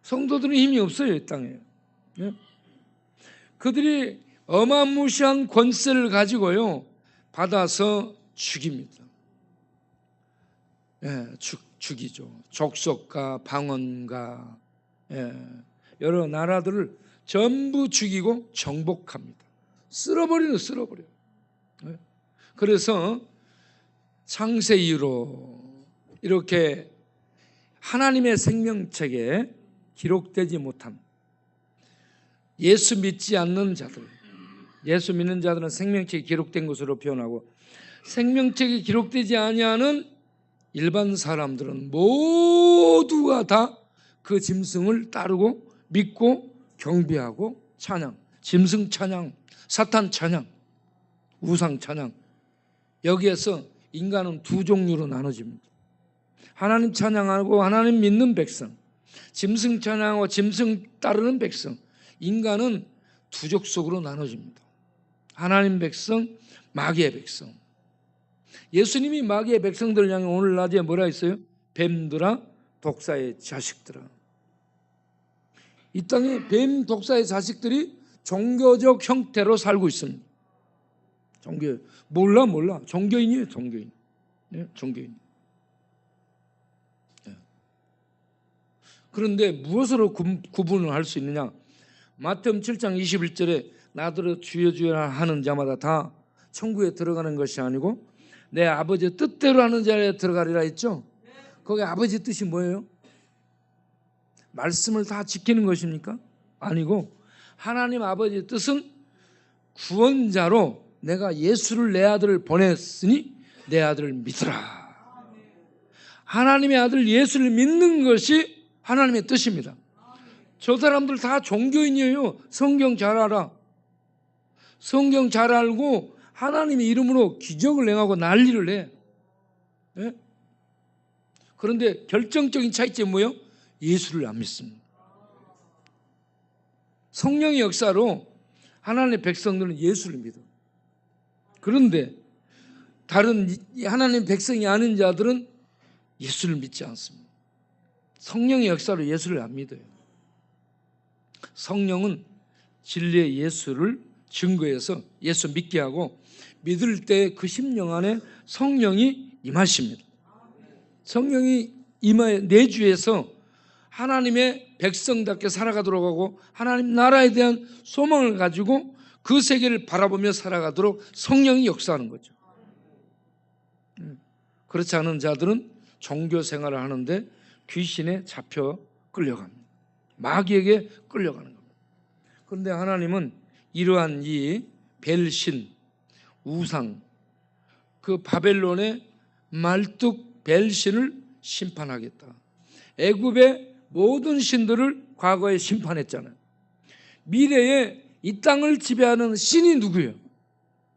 성도들은 힘이 없어요, 이 땅에. 그들이 어마무시한 권세를 가지고요 받아서 죽입니다. 죽이죠. 족속가, 방언가, 여러 나라들을 전부 죽이고 정복합니다. 쓸어버려. 그래서 창세 이후로 이렇게 하나님의 생명책에 기록되지 못한 예수 믿지 않는 자들, 예수 믿는 자들은 생명책이 기록된 것으로 표현하고 생명책이 기록되지 아니하는 일반 사람들은 모두가 다 그 짐승을 따르고 믿고 경배하고 찬양, 짐승 찬양, 사탄 찬양, 우상 찬양. 여기에서 인간은 두 종류로 나눠집니다. 하나님 찬양하고 하나님 믿는 백성, 짐승 찬양하고 짐승 따르는 백성. 인간은 두 족속으로 나눠집니다. 하나님 백성, 마귀의 백성. 예수님이 마귀의 백성들을 향해 오늘 낮에 뭐라 했어요? 뱀들아, 독사의 자식들아. 이 땅에 뱀 독사의 자식들이 종교적 형태로 살고 있습니다. 몰라. 종교인이에요, 종교인. 종교인. 그런데 무엇으로 구분을 할 수 있느냐? 마태복음 7장 21절에 나더러 주여 주여 하는 자마다 다 천국에 들어가는 것이 아니고 내 아버지의 뜻대로 하는 자에 들어가리라 했죠? 거기 아버지 뜻이 뭐예요? 말씀을 다 지키는 것입니까? 아니고 하나님 아버지의 뜻은 구원자로 내가 예수를 내 아들을 보냈으니 내 아들을 믿으라. 하나님의 아들 예수를 믿는 것이 하나님의 뜻입니다. 저 사람들 다 종교인이에요. 성경 잘 알아. 성경 잘 알고 하나님의 이름으로 기적을 행하고 난리를 해. 네? 그런데 결정적인 차이점이 뭐예요? 예수를 안 믿습니다. 성령의 역사로 하나님의 백성들은 예수를 믿어. 그런데 다른 하나님의 백성이 아닌 자들은 예수를 믿지 않습니다. 성령의 역사로 예수를 안 믿어요. 성령은 진리의 예수를 증거해서 예수 믿게 하고 믿을 때 그 심령 안에 성령이 임하십니다. 성령이 임하여 내주에서 하나님의 백성답게 살아가도록 하고 하나님 나라에 대한 소망을 가지고 그 세계를 바라보며 살아가도록 성령이 역사하는 거죠. 그렇지 않은 자들은 종교 생활을 하는데 귀신에 잡혀 끌려갑니다. 마귀에게 끌려가는 겁니다. 그런데 하나님은 이러한 이 벨신, 우상, 그 바벨론의 말뚝 벨신을 심판하겠다. 애굽의 모든 신들을 과거에 심판했잖아요. 미래에 이 땅을 지배하는 신이 누구예요?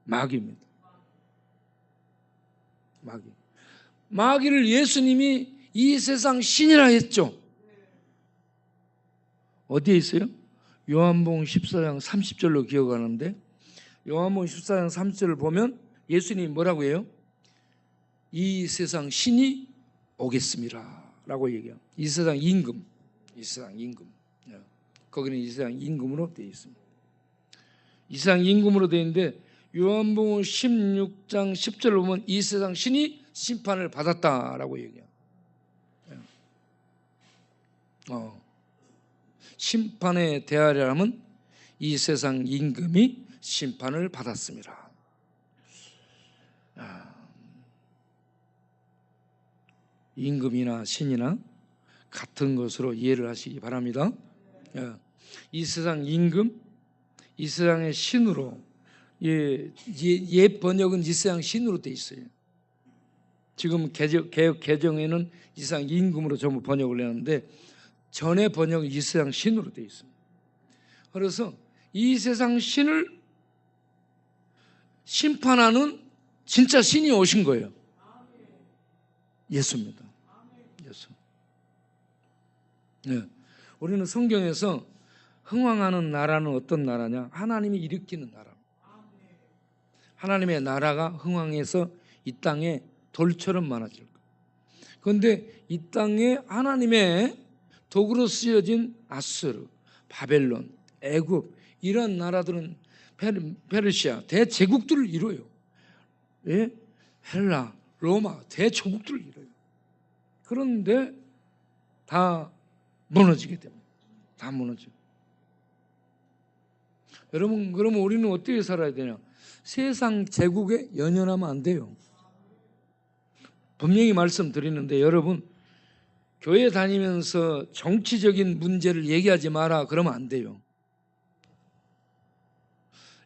마귀입니다. 마귀. 마귀를 예수님이 이 세상 신이라 했죠. 어디에 있어요? 요한복음 14장 30절로 기억하는데, 요한복음 14장 30절을 보면 예수님이 뭐라고 해요? 이 세상 신이 오겠습니다 라고 얘기해요. 이 세상 임금, 이 세상 임금. 거기는 이 세상 임금으로 되어 있습니다. 이 세상 임금으로 되어 있는데 요한복음 16장 10절을 보면 이 세상 신이 심판을 받았다라고 얘기해요. 심판에 대하려면 이 세상 임금이 심판을 받았습니다. 임금이나 신이나 같은 것으로 이해를 하시기 바랍니다. 이 세상 임금, 이 세상의 신으로, 옛 번역은 이 세상 신으로 돼 있어요. 지금 개혁 개정에는 이 세상 임금으로 전부 번역을 했는데 전의 번역은 이 세상 신으로 돼 있습니다. 그래서 이 세상 신을 심판하는 진짜 신이 오신 거예요. 예수입니다. 예수. 네. 우리는 성경에서 흥왕하는 나라는 어떤 나라냐? 하나님이 일으키는 나라. 하나님의 나라가 흥왕해서 이 땅에 돌처럼 많아질 거예요. 그런데 이 땅에 하나님의 도구로 쓰여진 아수르, 바벨론, 애굽 이런 나라들은 페르시아 대제국들을 이뤄요. 예? 헬라, 로마 대조국들을 이뤄요. 그런데 다 무너지게 됩니다. 다 무너져. 여러분, 그러면 우리는 어떻게 살아야 되냐? 세상 제국에 연연하면 안 돼요. 분명히 말씀드리는데 여러분, 교회 다니면서 정치적인 문제를 얘기하지 마라 그러면 안 돼요.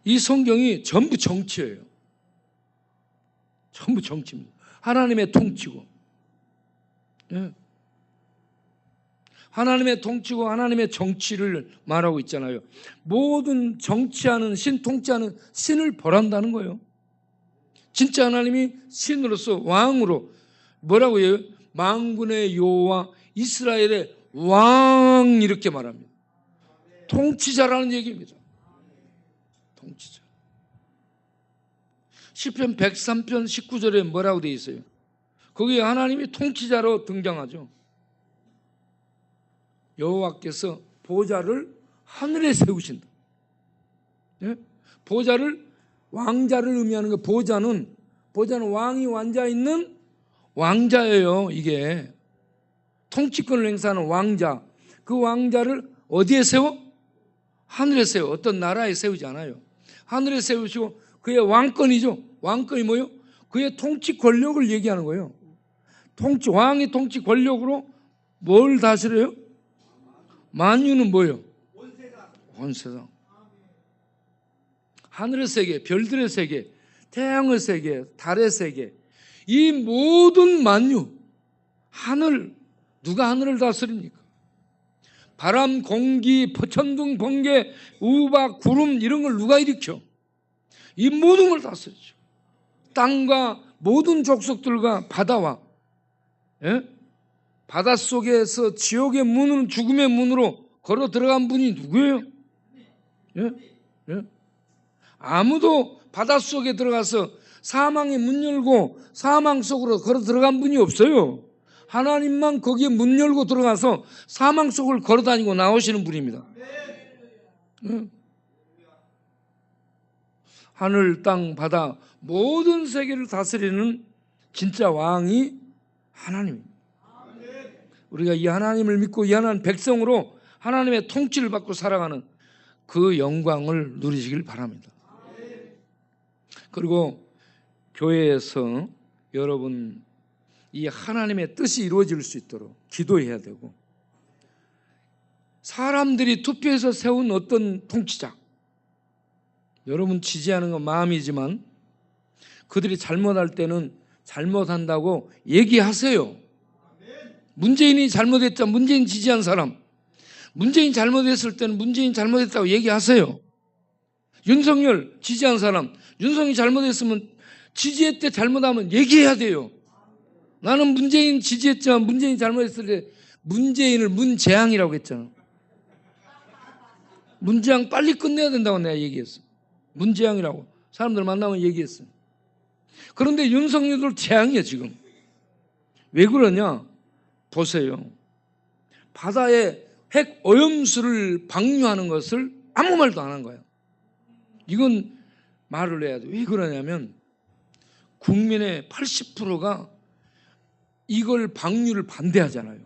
이 성경이 전부 정치예요. 전부 정치입니다. 하나님의 통치고, 예. 하나님의 통치고 하나님의 정치를 말하고 있잖아요. 모든 정치하는 신, 통치하는 신을 벌한다는 거예요. 진짜 하나님이 신으로서 왕으로 뭐라고 해요? 만군의 여호와 이스라엘의 왕 이렇게 말합니다. 통치자라는 얘기입니다. 통치자. 시편 103편 19절에 뭐라고 되어 있어요? 거기에 하나님이 통치자로 등장하죠. 여호와께서 보좌를 하늘에 세우신다. 예? 보좌를 왕자를 의미하는 거. 보좌는 왕이 앉아 있는 왕자예요. 이게 통치권을 행사하는 왕자. 그 왕자를 어디에 세워? 하늘에 세워. 어떤 나라에 세우지 않아요. 하늘에 세우시고 그의 왕권이죠. 왕권이 뭐예요? 그의 통치 권력을 얘기하는 거예요. 왕의 통치 권력으로 뭘 다스려요? 만유는 뭐예요? 온 세상. 하늘의 세계, 별들의 세계, 태양의 세계, 달의 세계, 이 모든 만유, 누가 하늘을 다스립니까? 바람, 공기, 천둥, 번개, 우박, 구름 이런 걸 누가 일으켜? 이 모든 걸 다스리죠. 땅과 모든 족속들과 바다와, 예? 바닷속에서 지옥의 문은 죽음의 문으로 걸어 들어간 분이 누구예요? 예? 예? 아무도 바닷속에 들어가서 사망의 문 열고 사망 속으로 걸어 들어간 분이 없어요. 하나님만 거기에 문 열고 들어가서 사망 속을 걸어 다니고 나오시는 분입니다. 예? 하늘, 땅, 바다 모든 세계를 다스리는 진짜 왕이 하나님입니다. 우리가 이 하나님을 믿고 이 하나님 백성으로 하나님의 통치를 받고 살아가는 그 영광을 누리시길 바랍니다. 그리고 교회에서 여러분 이 하나님의 뜻이 이루어질 수 있도록 기도해야 되고, 사람들이 투표해서 세운 어떤 통치자 여러분 지지하는 건 마음이지만 그들이 잘못할 때는 잘못한다고 얘기하세요. 문재인이 잘못했다, 문재인 지지한 사람, 문재인 잘못했을 때는 문재인 잘못했다고 얘기하세요. 윤석열 지지한 사람, 윤석열이 잘못했으면 지지했대 잘못하면 얘기해야 돼요. 나는 문재인 지지했지만 문재인 잘못했을 때 문재인을 문재앙이라고 했잖아. 문재앙 빨리 끝내야 된다고 내가 얘기했어. 문재앙이라고 사람들 만나면 얘기했어. 그런데 윤석열도 재앙이야 지금. 왜 그러냐? 보세요. 바다에 핵 오염수를 방류하는 것을 아무 말도 안 한 거야. 이건 말을 해야 돼. 왜 그러냐면 국민의 80%가 이걸 방류를 반대하잖아요.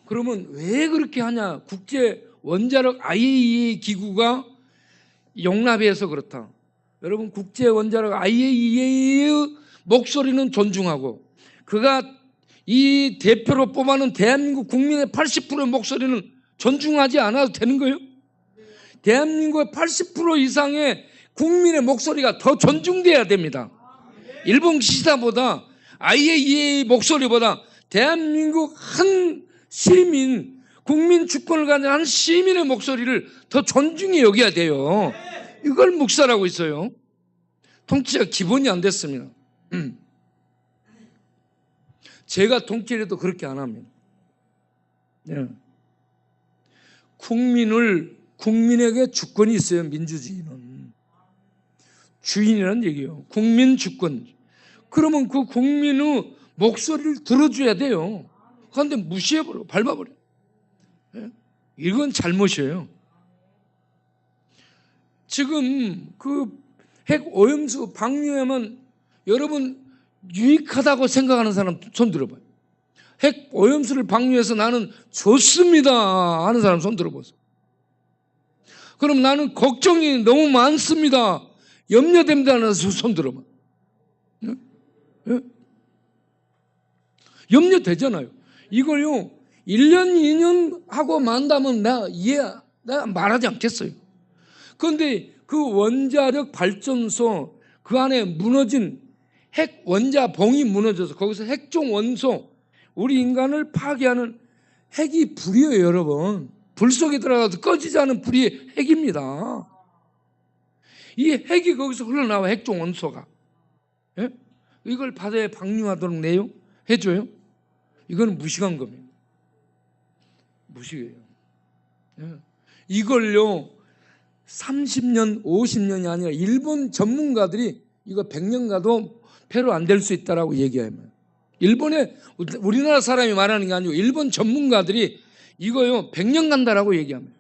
그러면 왜 그렇게 하냐? 국제 원자력 IAEA 기구가 용납해서 그렇다. 여러분 국제 원자력 IAEA의 목소리는 존중하고 그가 이 대표로 뽑아놓은 대한민국 국민의 80%의 목소리는 존중하지 않아도 되는 거예요? 대한민국의 80% 이상의 국민의 목소리가 더 존중돼야 됩니다. 일본 기시다보다 IAEA 목소리보다 대한민국 한 시민, 국민 주권을 가진 한 시민의 목소리를 더 존중해 여겨야 돼요. 이걸 묵살하고 있어요. 통치가 기본이 안 됐습니다. 제가 통치를 해도 그렇게 안 합니다. 네. 국민에게 주권이 있어요. 민주주의는 주인이라는 얘기예요. 국민 주권. 그러면 그 국민의 목소리를 들어줘야 돼요. 그런데 무시해버려, 밟아버려. 네? 이건 잘못이에요. 지금 그 핵 오염수 방류하면 여러분 유익하다고 생각하는 사람 손 들어봐요. 핵 오염수를 방류해서 나는 좋습니다 하는 사람 손 들어보세요. 그럼 나는 걱정이 너무 많습니다, 염려됩니다 하는 사람 손 들어봐. 네? 네? 염려되잖아요. 이걸요 1년 2년 하고 만다면 내가 말하지 않겠어요. 그런데 그 원자력 발전소 그 안에 무너진 핵 원자봉이 무너져서 거기서 핵종 원소, 우리 인간을 파괴하는 핵이 불이에요. 여러분 불 속에 들어가서 꺼지지 않은 불이 핵입니다. 이 핵이 거기서 흘러나와, 핵종 원소가. 예? 이걸 바다에 방류하도록 내요? 해줘요? 이거는 무식한 겁니다. 무식해요. 예? 이걸요 30년 50년이 아니라 일본 전문가들이 이거 100년 가도 폐로 안 될 수 있다라고 얘기해요. 일본에 우리나라 사람이 말하는 게 아니고 일본 전문가들이 이거요 100년 간다라고 얘기합니다.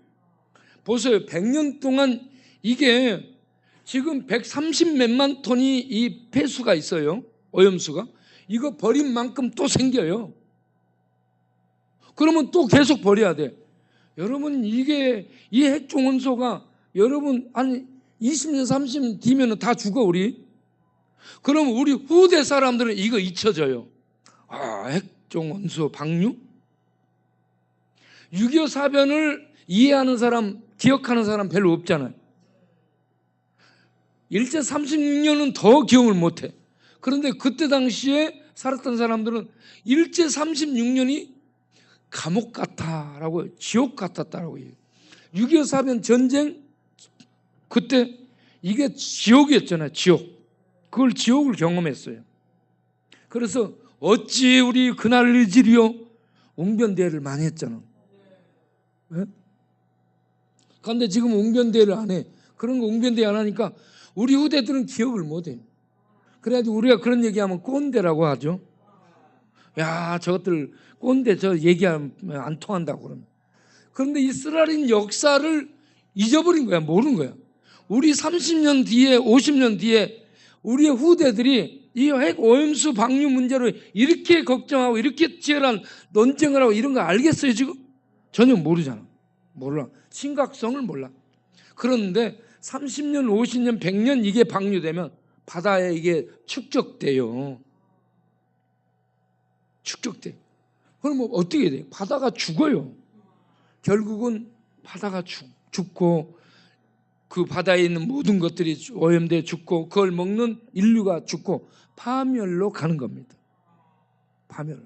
보세요. 100년 동안 이게 지금 130 몇만 톤이 이 폐수가 있어요. 오염수가. 이거 버린 만큼 또 생겨요. 그러면 또 계속 버려야 돼. 여러분 이게 이 핵종 원소가 여러분 한 20년 30년 뒤면 다 죽어 우리. 그럼 우리 후대 사람들은 이거 잊혀져요. 아, 핵종 원소 방류? 6.25 사변을 이해하는 사람, 기억하는 사람 별로 없잖아요. 일제 36년은 더 기억을 못해. 그런데 그때 당시에 살았던 사람들은 일제 36년이 감옥 같다라고, 지옥 같았다라고 얘기해요. 6.25 사변 전쟁, 그때 이게 지옥이었잖아요. 지옥. 그걸 지옥을 경험했어요. 그래서 어찌 우리 그날을 잊으리요? 웅변대회를 많이 했잖아. 네? 그런데 지금 웅변대회를 안 해. 그런 거 웅변대회 안 하니까 우리 후대들은 기억을 못 해. 그래가지고 우리가 그런 얘기하면 꼰대라고 하죠. 야, 저것들 꼰대, 저 얘기하면 안 통한다고 그러면. 그런데 이스라엘 역사를 잊어버린 거야. 모르는 거야. 우리 30년 뒤에, 50년 뒤에 우리의 후대들이 이 핵 오염수 방류 문제로 이렇게 걱정하고 이렇게 치열한 논쟁을 하고 이런 거 알겠어요 지금? 전혀 모르잖아. 몰라. 심각성을 몰라. 그런데 30년, 50년, 100년 이게 방류되면 바다에 이게 축적돼요. 축적돼. 그럼 어떻게 돼? 바다가 죽어요. 결국은 바다가 죽고 그 바다에 있는 모든 것들이 오염돼 죽고 그걸 먹는 인류가 죽고 파멸로 가는 겁니다. 파멸.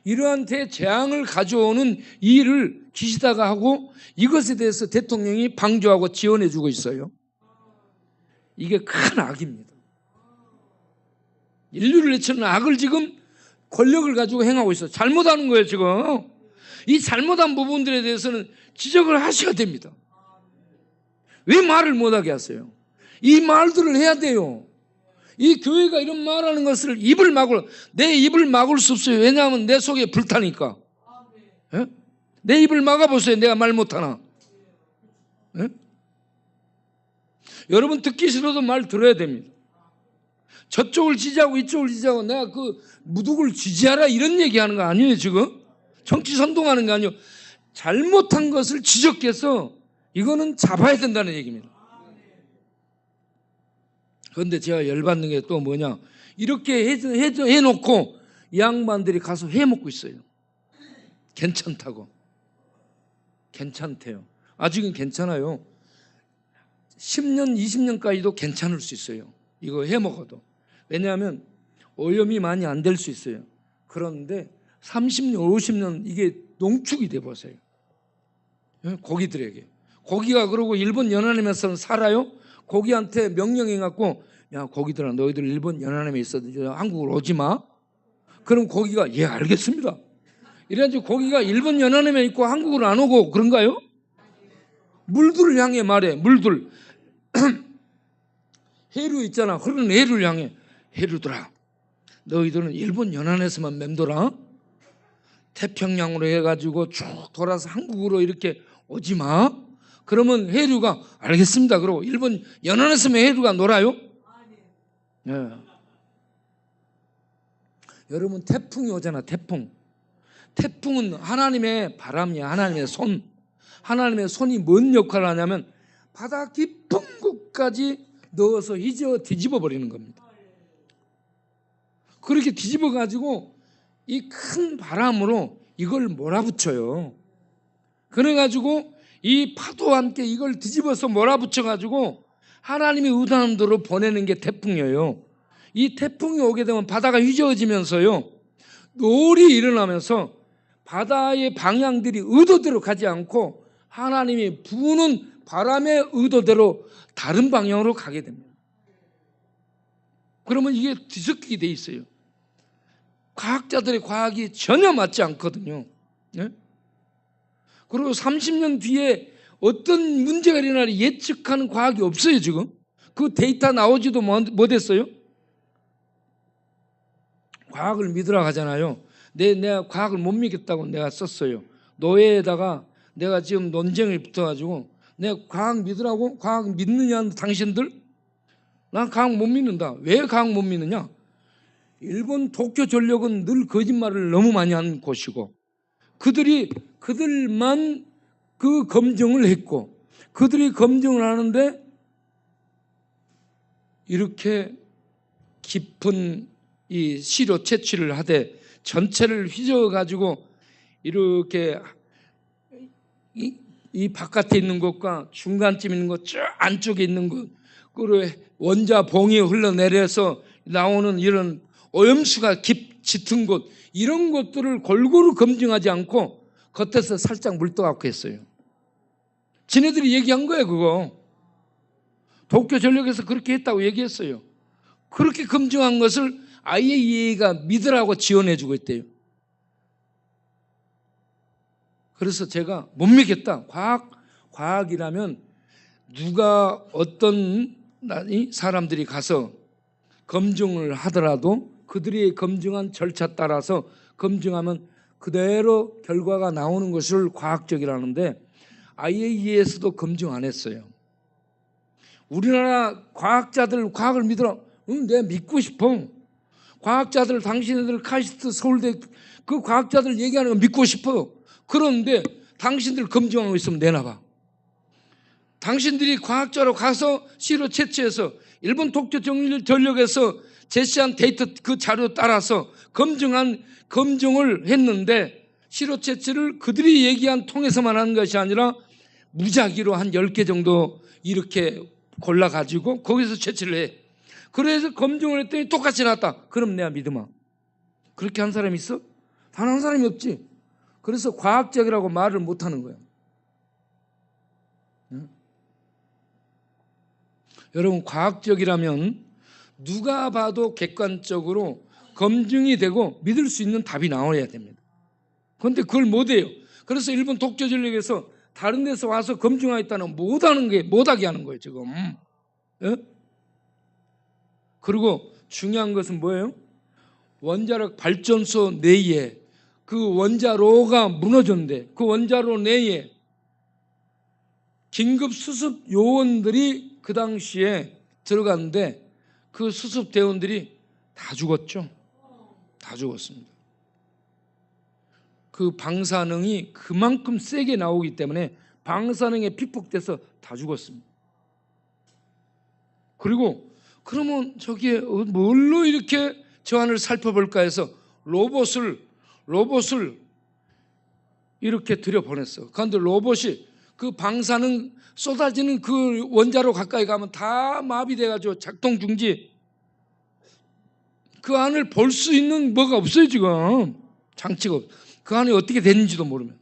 이러한 대재앙을 가져오는 일을 기시다가 하고 이것에 대해서 대통령이 방조하고 지원해 주고 있어요. 이게 큰 악입니다. 인류를 해치는 악을 지금 권력을 가지고 행하고 있어요. 잘못하는 거예요 지금. 이 잘못한 부분들에 대해서는 지적을 하셔야 됩니다. 왜 말을 못하게 하세요? 이 말들을 해야 돼요. 이 교회가 이런 말하는 것을 내 입을 막을 수 없어요. 왜냐하면 내 속에 불타니까. 예? 내 입을 막아보세요. 내가 말 못하나. 예? 여러분 듣기 싫어도 말 들어야 됩니다. 저쪽을 지지하고 이쪽을 지지하고 내가 누구를 지지하라 이런 얘기하는 거 아니에요 지금. 정치 선동하는 거 아니에요. 잘못한 것을 지적해서 이거는 잡아야 된다는 얘기입니다. 그런데 제가 열받는 게 또 뭐냐, 이렇게 해놓고 이 양반들이 가서 해먹고 있어요. 괜찮다고. 괜찮대요. 아직은 괜찮아요. 10년 20년까지도 괜찮을 수 있어요. 이거 해먹어도. 왜냐하면 오염이 많이 안 될 수 있어요. 그런데 30년 50년 이게 농축이 돼 보세요. 고기들에게. 고기가 그러고 일본 연안함에서는 살아요. 고기한테 명령해갖고 야 고기들아 너희들 일본 연안함에 있어도 한국으로 오지 마. 그럼 고기가 예 알겠습니다. 이래가지고 고기가 일본 연안함에 있고 한국으로 안 오고 그런가요? 물들을 향해 말해. 물들 해류 있잖아. 흐르는 해류를 향해 해류들아 너희들은 일본 연안에서만 맴돌아. 태평양으로 해가지고 쭉 돌아서 한국으로 이렇게 오지 마. 그러면 해류가 알겠습니다. 그러고 일본 연안에서만 해류가 놀아요? 네. 여러분 태풍이 오잖아. 태풍은 하나님의 바람이야. 하나님의 손. 하나님의 손이 뭔 역할을 하냐면 바다 깊은 곳까지 넣어서 뒤집어 버리는 겁니다. 그렇게 뒤집어 가지고 이 큰 바람으로 이걸 몰아붙여요. 그래가지고 이 파도와 함께 이걸 뒤집어서 몰아붙여가지고 하나님이 의도하는 대로 보내는 게 태풍이에요. 이 태풍이 오게 되면 바다가 휘저어지면서요 노을이 일어나면서 바다의 방향들이 의도대로 가지 않고 하나님이 부는 바람의 의도대로 다른 방향으로 가게 됩니다. 그러면 이게 뒤섞이게 돼 있어요. 과학자들의 과학이 전혀 맞지 않거든요. 네? 그리고 30년 뒤에 어떤 문제가 일어나를 예측하는 과학이 없어요 지금. 그 데이터 나오지도 못했어요. 과학을 믿으라 하잖아요. 내가 과학을 못 믿겠다고 내가 썼어요. 노예에다가 내가 지금 논쟁을 붙어가지고 내가 과학 믿으라고? 과학 믿느냐 당신들? 난 과학 못 믿는다. 왜 과학 못 믿느냐? 일본 도쿄 전력은 늘 거짓말을 너무 많이 하는 곳이고 그들만 그 검증을 했고 그들이 검증을 하는데 이렇게 깊은 이 시료 채취를 하되 전체를 휘저어 가지고 이렇게 이 바깥에 있는 것과 중간쯤 있는 것, 저 안쪽에 있는 것 그 원자 봉이 흘러내려서 나오는 이런 오염수가 짙은 곳, 이런 것들을 골고루 검증하지 않고 겉에서 살짝 물떠갖고 했어요. 지네들이 얘기한 거예요. 그거 도쿄 전력에서 그렇게 했다고 얘기했어요. 그렇게 검증한 것을 IAEA가 믿으라고 지원해주고 있대요. 그래서 제가 못 믿겠다. 과학이라면 누가 어떤 사람들이 가서 검증을 하더라도 그들이 검증한 절차 따라서 검증하면 그대로 결과가 나오는 것을 과학적이라는데 IAEA에서도 검증 안 했어요. 우리나라 과학자들 과학을 믿으라. 내가 믿고 싶어. 과학자들, 당신들 카이스트 서울대 그 과학자들 얘기하는 거 믿고 싶어. 그런데 당신들 검증하고 있으면 내놔봐. 당신들이 과학자로 가서 시로 채취해서 일본 도쿄 전력에서 제시한 데이터 그 자료 따라서 검증을 했는데 시로 채취를 그들이 얘기한 통해서만 하는 것이 아니라 무작위로 한 10개 정도 이렇게 골라가지고 거기서 채취를 해. 그래서 검증을 했더니 똑같이 나왔다. 그럼 내가 믿으마. 그렇게 한 사람이 있어? 단 한 사람이 없지. 그래서 과학적이라고 말을 못하는 거야. 여러분, 과학적이라면 누가 봐도 객관적으로 검증이 되고 믿을 수 있는 답이 나와야 됩니다. 그런데 그걸 못해요. 그래서 일본 독재전력에서 다른 데서 와서 검증하겠다는 못하게 하는 거예요 지금. 예? 그리고 중요한 것은 뭐예요? 원자력 발전소 내에 그 원자로가 무너졌는데 그 원자로 내에 긴급 수습 요원들이 그 당시에 들어갔는데 그 수습 대원들이 다 죽었죠. 다 죽었습니다. 그 방사능이 그만큼 세게 나오기 때문에 방사능에 피폭돼서 다 죽었습니다. 그리고 그러면 저기에 뭘로 이렇게 저 안을 살펴볼까 해서 로봇을 이렇게 들여보냈어. 그런데 로봇이 그 방사능 쏟아지는 그 원자로 가까이 가면 다 마비돼가지고 작동 중지. 그 안을 볼 수 있는 뭐가 없어요 지금. 장치가 없어. 그 안에 어떻게 됐는지도 모르면.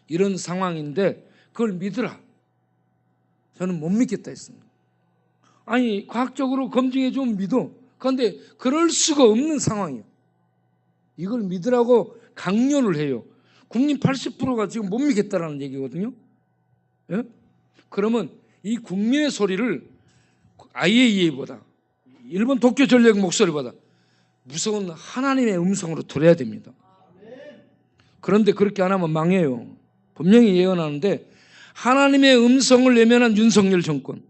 이런 상황인데 그걸 믿으라. 저는 못 믿겠다 했습니다. 아니 과학적으로 검증해 주면 믿어. 그런데 그럴 수가 없는 상황이에요. 이걸 믿으라고 강요를 해요. 국민 80%가 지금 못 믿겠다라는 얘기거든요. 예? 그러면 이 국민의 소리를 IAEA보다 일본 도쿄 전력 목소리보다 무서운 하나님의 음성으로 들어야 됩니다. 그런데 그렇게 안 하면 망해요. 분명히 예언하는데 하나님의 음성을 외면한 윤석열 정권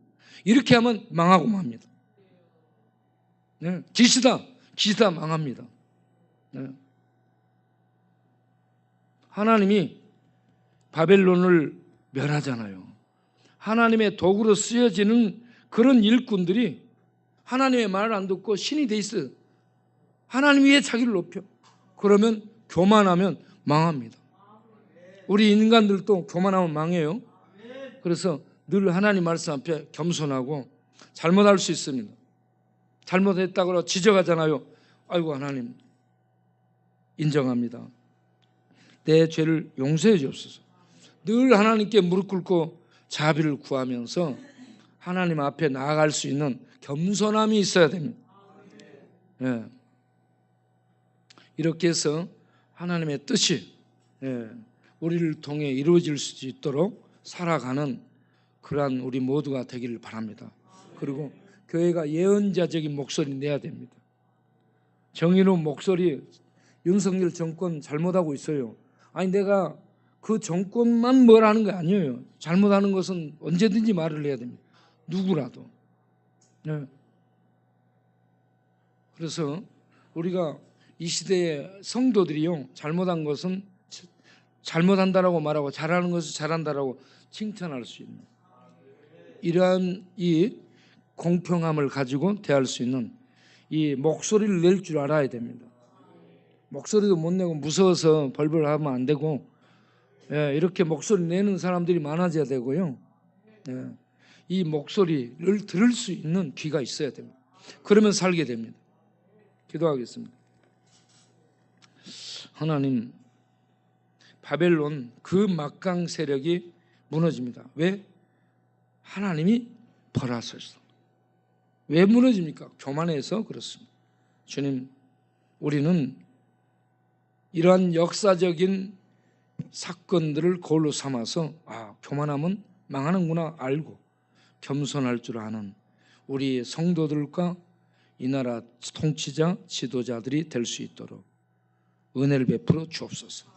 이렇게 하면 망하고 맙니다. 네. 기시다 망합니다. 네. 하나님이 바벨론을 멸하잖아요. 하나님의 도구로 쓰여지는 그런 일꾼들이 하나님의 말을 안 듣고 신이 돼 있어요. 하나님 위에 자기를 높여. 그러면 교만하면 망합니다. 우리 인간들도 교만하면 망해요. 그래서 늘 하나님 말씀 앞에 겸손하고 잘못할 수 있습니다. 잘못했다고 지적하잖아요. 아이고 하나님 인정합니다. 내 죄를 용서해 주옵소서. 늘 하나님께 무릎 꿇고 자비를 구하면서 하나님 앞에 나아갈 수 있는 겸손함이 있어야 됩니다. 예. 이렇게 해서 하나님의 뜻이 우리를 통해 이루어질 수 있도록 살아가는 그러한 우리 모두가 되기를 바랍니다. 그리고 교회가 예언자적인 목소리 내야 됩니다. 정의로운 목소리. 윤석열 정권 잘못하고 있어요. 아니 내가 그 정권만 뭐라는 거 아니에요. 잘못하는 것은 언제든지 말을 해야 됩니다. 누구라도. 네. 그래서 우리가 이 시대의 성도들이요 잘못한 것은 잘못한다라고 말하고 잘하는 것은 잘한다라고 칭찬할 수 있는 이러한 이 공평함을 가지고 대할 수 있는 이 목소리를 낼 줄 알아야 됩니다. 목소리도 못 내고 무서워서 벌벌 하면 안 되고 이렇게 목소리 내는 사람들이 많아져야 되고요. 이 목소리를 들을 수 있는 귀가 있어야 됩니다. 그러면 살게 됩니다. 기도하겠습니다. 하나님, 바벨론 그 막강 세력이 무너집니다. 왜? 하나님이 벌하소서. 왜 무너집니까? 교만해서 그렇습니다. 주님, 우리는 이러한 역사적인 사건들을 거울로 삼아서 교만하면 망하는구나 알고 겸손할 줄 아는 우리 성도들과 이 나라 통치자, 지도자들이 될 수 있도록 은혜를 베풀어 주옵소서.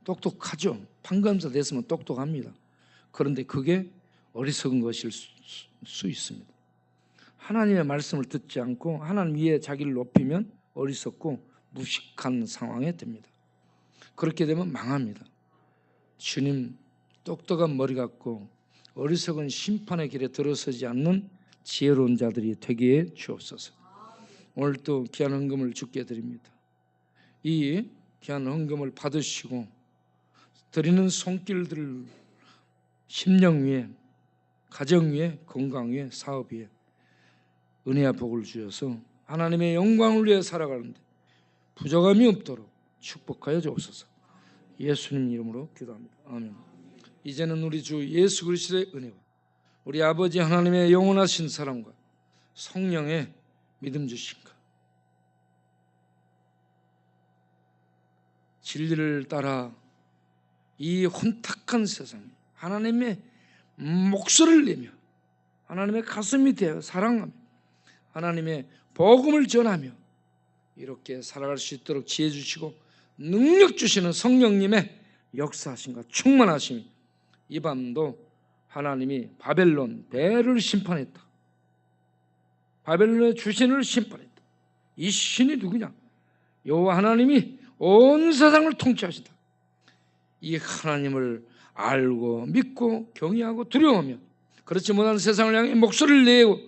똑똑하죠. 판검사 됐으면 똑똑합니다. 그런데 그게 어리석은 것일 수 있습니다. 하나님의 말씀을 듣지 않고 하나님 위에 자기를 높이면 어리석고 무식한 상황에 됩니다. 그렇게 되면 망합니다. 주님, 똑똑한 머리 갖고 어리석은 심판의 길에 들어서지 않는 지혜로운 자들이 되게 주옵소서. 오늘 또 귀한 헌금을 주께 드립니다. 이 귀한 헌금을 받으시고 드리는 손길들을 심령 위에, 가정 위에, 건강 위에, 사업 위에 은혜와 복을 주셔서 하나님의 영광을 위해 살아가는데 부족함이 없도록 축복하여 주옵소서. 예수님 이름으로 기도합니다. 아멘. 이제는 우리 주 예수 그리스도의 은혜와 우리 아버지 하나님의 영원하신 사랑과 성령의 믿음 주신가, 진리를 따라 이 혼탁한 세상에 하나님의 목소리를 내며 하나님의 가슴이 되어 사랑하며 하나님의 복음을 전하며 이렇게 살아갈 수 있도록 지혜 주시고 능력 주시는 성령님의 역사하심과 충만하심이 이 밤도 하나님이 바벨론 배를 심판했다. 바벨론의 주신을 심판했다. 이 신이 누구냐? 여호와 하나님이 온 세상을 통치하시다. 이 하나님을 알고 믿고 경외하고 두려워하며 그렇지 못한 세상을 향해 목소리를 내고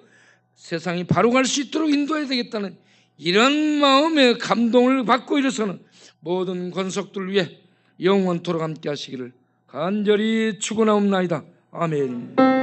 세상이 바로 갈 수 있도록 인도해야 되겠다는 이런 마음의 감동을 받고 일어서는 모든 권속들 위해 영원토록 함께 하시기를 간절히 축원하옵나이다. 아멘.